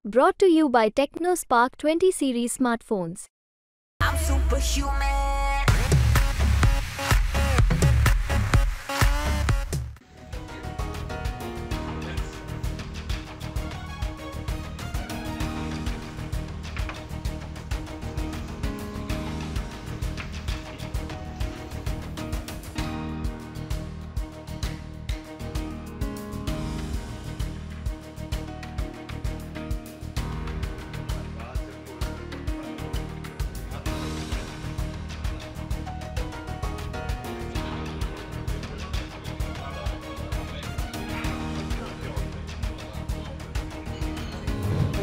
Brought to you by TechnoSpark 20 series smartphones. I'm superhuman.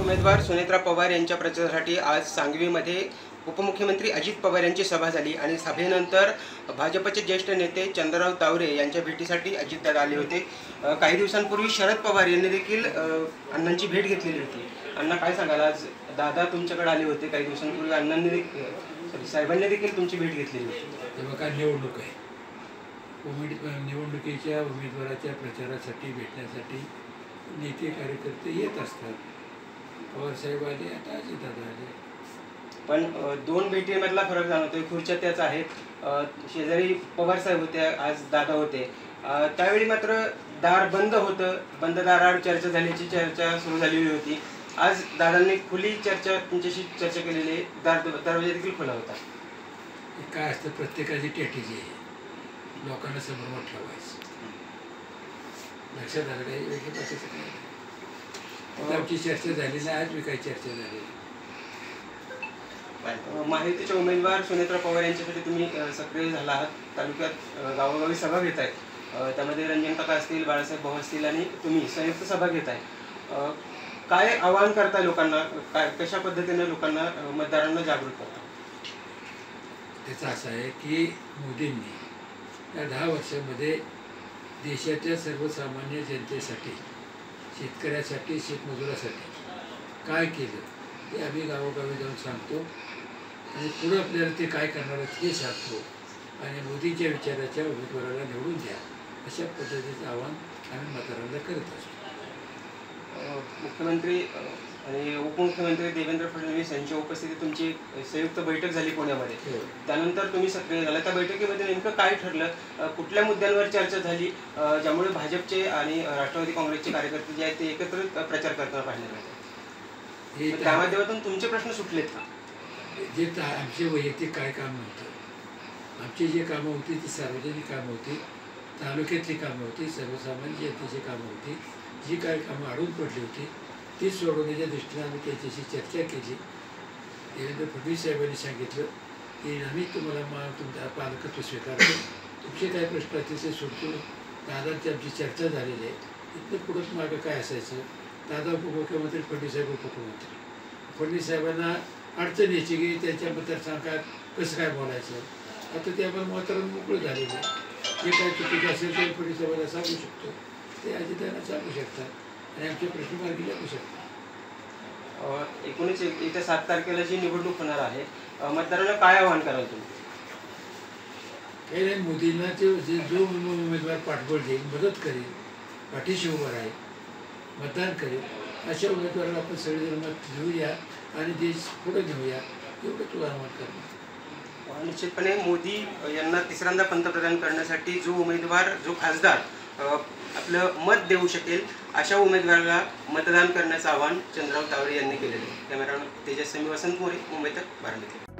उमेदवार सुनेत्रा पवार यांच्या प्रचारासाठी आज सांगवीमध्ये उपमुख्यमंत्री अजित पवार यांची सभा झाली आणि सभेनंतर भाजपचे ज्येष्ठ नेते चंद्रराव तावरे यांच्या भेटीसाठी अजितदादा आले होते। काही दिवसांपूर्वी शरद पवार यांनी देखील अण्णांची भेट घेतलेली होती। अण्णा काय सांगाल, आज दादा तुमच्याकडे आले होते, काही दिवसांपूर्वी अण्णांनी साहेबांनी देखील तुमची भेट घेतलेली होती। तेव्हा काय निवडणूक आहे, निवडणुकीच्या उमेदवाराच्या प्रचारासाठी भेटण्यासाठी नेते कार्यकर्ते येत असतात। पवार साहेब आले, आता अजितदादा आले, पण दोन भेटीमधला फरक जाणवतोय। खुर्च्या त्याच आहेत, शेजारी पवार साहेब होते, आज दादा होते। त्यावेळी मात्र दार बंद होतं, बंद दारावर चर्चा झाल्याची चर्चा सुरू झालेली होती। आज दादांनी खुली चर्चा तुमच्याशी चर्चा केलेली आहे, दरवाजा देखील खुला होता। काय असतं, प्रत्येकाची स्ट्रॅटेजी आहे, लोकांना समोर ठेवायचं, लक्षात आलं काही वेगळं बसायचं काय। आमची चर्चा झाली नाही, आज मी काही चर्चा झाली। महायुतीचे उमेदवार सुनेत्रा पवार यांच्यासाठी तुम्ही सक्रिय झाला आहात, तालुक्यात गावोगावी सभा घेत आहे, त्यामध्ये रंजन काका असतील, बाळासाहेब भाऊ असतील आणि तुम्ही संयुक्त सभा घेत आहे। काय आवाहन करताय लोकांना, काय कशा पद्धतीने लोकांना मतदारांना जागृत करता? त्याचं असं आहे की मोदींनी या 10 वर्षामध्ये देशाच्या सर्वसामान्य जनतेसाठी, शेतकऱ्यासाठी, शेतमजुरासाठी काय केलं ते आम्ही गावोगावी जाऊन सांगतो आणि पुढं आपल्याला ते काय करणार आहेत हे सांगतो आणि मोदींच्या विचाराच्या उमेदवाराला निवडून द्या अशा पद्धतीचं आवाहन आम्ही मतदारांना करत असतो। मुख्यमंत्री आणि उपमुख्यमंत्री देवेंद्र फडणवीस यांच्या उपस्थितीत तुमची संयुक्त बैठक झाली पुण्यामध्ये, त्यानंतर तुम्ही सक्रिय झाला। त्या बैठकीमध्ये नेमकं काय ठरलं, कुठल्या मुद्द्यांवर चर्चा झाली ज्यामुळे भाजपचे आणि राष्ट्रवादी काँग्रेसचे कार्यकर्ते जे आहेत ते एकत्र प्रचार करताना पाहिले जाते, त्या माध्यमातून तुमचे प्रश्न सुटलेत का? जे आमचे वैयक्तिक काय काम नव्हतं, आमची जी कामं होती ती सार्वजनिक कामं होती, तालुक्यातली कामं होती, सर्वसामान्य जनतेची कामं होती, जी काही कामं अडून पडली होती ती सोडवण्याच्या दृष्टीने आम्ही त्यांच्याशी चर्चा केली। देवेंद्र फडणवीस साहेबांनी सांगितलं की आम्ही तुम्हाला तुमचा पालकत्व स्वीकारतो, तुमचे काय प्रश्न असतील ते सोडतो। दादांची आमची चर्चा झालेली आहे, इथनं पुढंच मागं काय असायचं, दादा उपमुख्यमंत्री, फडणवीस साहेब उपमुख्यमंत्री। फडणवीस साहेबांना अडचण यायची की त्यांच्या मतदारसंघात कसं काय बोलायचं, आता ते आम्हाला मतदारांना मोकळं झालेलं आहे। जे काय चुकीचं असेल ते फडणवीस साहेबांना सांगू शकतो, ते अजितदादांना सांगू शकतात आणि आमचे प्रश्न मार्गी लागू शकतात। 7 तारखेला जी निवडणूक होणार आहे, मतदारांना काय आवाहन कराल तुम्ही? काही नाही, मोदींना जो उमेदवार पाठबळ देईल, मदत करेल, पाठीशी उभं राहील, मतदान करेल, अशा उमेदवाराला आपण सगळेजण मत घेऊया आणि देश पुढे घेऊया, एवढं तुला आवाहन करणार। निश्चितपणे मोदी यांना तिसऱ्यांदा पंतप्रधान करण्यासाठी जो उमेदवार, जो खासदार आपलं मत देऊ शकेल अशा उमेदवाराला मतदान करण्याचं आवाहन चंद्रराव तावरे यांनी केलेलं आहे। कॅमेरामॅन तेजस्वी वसंत मोरे, मुंबई तक, बारामती।